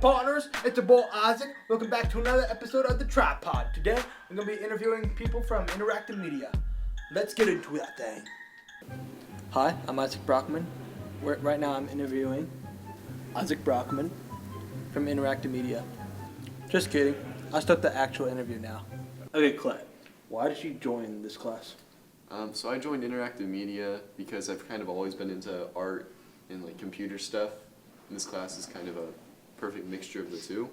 partners? It's your boy Isaac. Welcome back to another episode of The Tripod. Today, I'm going to be interviewing people from interactive media. Let's get into that thing. Hi, I'm Isaac Brockman. Right now I'm interviewing Isaac Brockman from interactive media. Just kidding. I'll start the actual interview now. Okay, Clay, why did you join this class? So I joined interactive media because I've kind of always been into art and like computer stuff. And this class is kind of a perfect mixture of the two.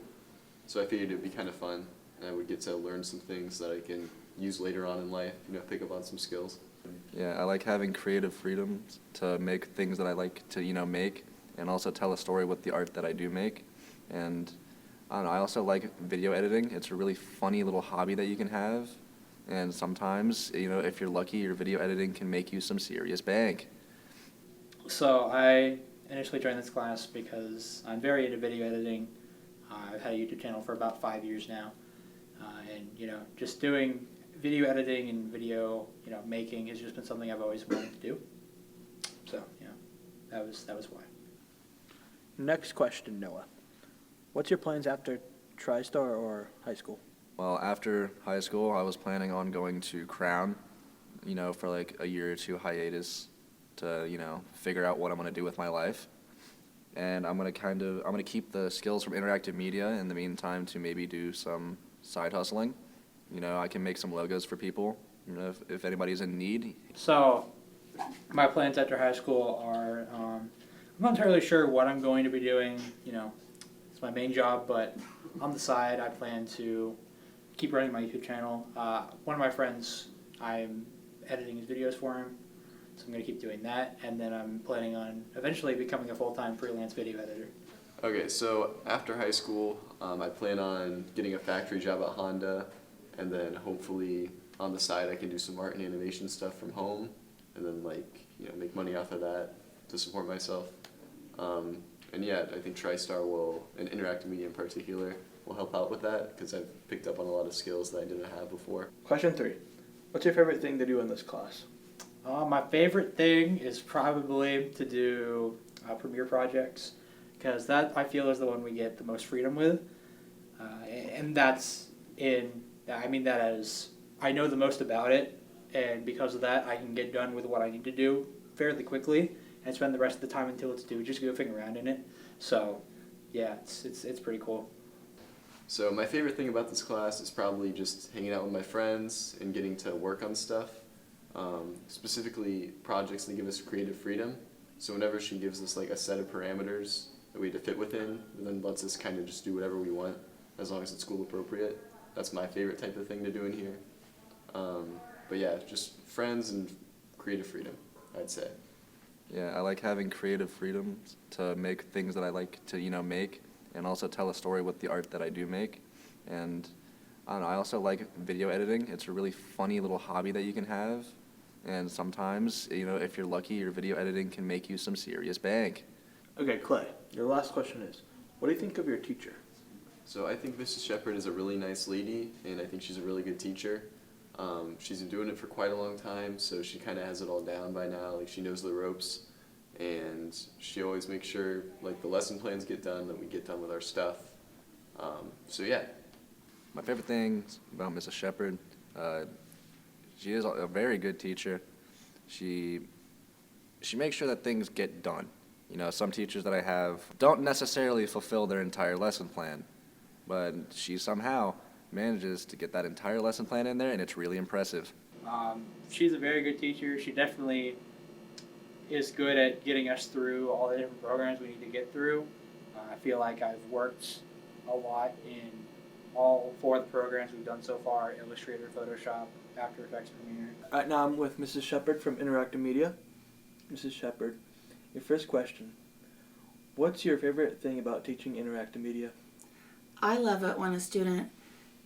So I figured it'd be kind of fun, and I would get to learn some things that I can use later on in life, pick up on some skills. Yeah, I like having creative freedom to make things that I like to, make, and also tell a story with the art that I do make. And I don't know, I also like video editing. It's a really funny little hobby that you can have. And sometimes, if you're lucky, your video editing can make you some serious bank. So I initially joined this class because I'm very into video editing. I've had a YouTube channel for about 5 years now. And just doing video editing and video, making has just been something I've always wanted to do. So, that was why. Next question, Noah. What's your plans after TriStar or high school? Well, after high school, I was planning on going to Crown, for like a year or two hiatus to, figure out what I'm going to do with my life. And I'm going to keep the skills from interactive media in the meantime to maybe do some side hustling. I can make some logos for people, if anybody's in need. So my plans after high school are, I'm not entirely sure what I'm going to be doing. It's my main job, but on the side, I plan to keep running my YouTube channel. One of my friends, I'm editing his videos for him, so I'm going to keep doing that. And then I'm planning on eventually becoming a full-time freelance video editor. Okay, so after high school, I plan on getting a factory job at Honda, and then hopefully on the side I can do some art and animation stuff from home, and then make money off of that to support myself. And yeah, I think TriStar and interactive media in particular, will help out with that because I've picked up on a lot of skills that I didn't have before. Question 3. What's your favorite thing to do in this class? My favorite thing is probably to do Premiere projects, because that I feel is the one we get the most freedom with, and that is I know the most about it, and because of that I can get done with what I need to do fairly quickly and spend the rest of the time until it's due just goofing around in it. So yeah, it's pretty cool. So my favorite thing about this class is probably just hanging out with my friends and getting to work on stuff, specifically projects that give us creative freedom. So whenever she gives us like a set of parameters that we have to fit within, and then lets us kind of just do whatever we want as long as it's school appropriate. That's my favorite type of thing to do in here. But yeah, just friends and creative freedom, I'd say. Yeah, I like having creative freedom to make things that I like to, make, and also tell a story with the art that I do make. And I don't know, I also like video editing. It's a really funny little hobby that you can have. And sometimes, if you're lucky, your video editing can make you some serious bank. Okay, Clay, your last question is, what do you think of your teacher? So I think Mrs. Shepard is a really nice lady, and I think she's a really good teacher. She's been doing it for quite a long time, so she kind of has it all down by now. Like, she knows the ropes, and she always makes sure the lesson plans get done, that we get done with our stuff. So yeah. My favorite thing about Mrs. Shepard, she is a very good teacher. She makes sure that things get done. Some teachers that I have don't necessarily fulfill their entire lesson plan, but she somehow manages to get that entire lesson plan in there, and it's really impressive. She's a very good teacher. She definitely is good at getting us through all the different programs we need to get through. I feel like I've worked a lot in all 4 of the programs we've done so far: Illustrator, Photoshop, After Effects, Premiere. Right now I'm with Mrs. Shepard from interactive media. Mrs. Shepard, your first question. What's your favorite thing about teaching interactive media? I love it when a student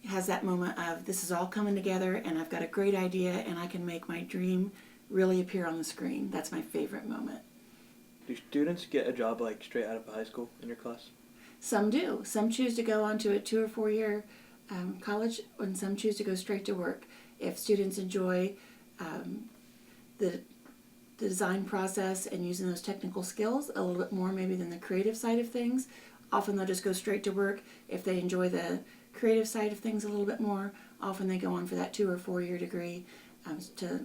has that moment of, this is all coming together and I've got a great idea and I can make my dream really appear on the screen. That's my favorite moment. Do students get a job straight out of high school in your class? Some do. Some choose to go on to a 2 or 4 year college, and some choose to go straight to work. If students enjoy the design process and using those technical skills a little bit more maybe than the creative side of things, Often they'll just go straight to work. If they enjoy the creative side of things a little bit more, often they go on for that 2 or 4 year degree to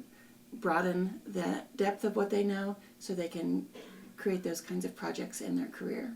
broaden the depth of what they know so they can create those kinds of projects in their career.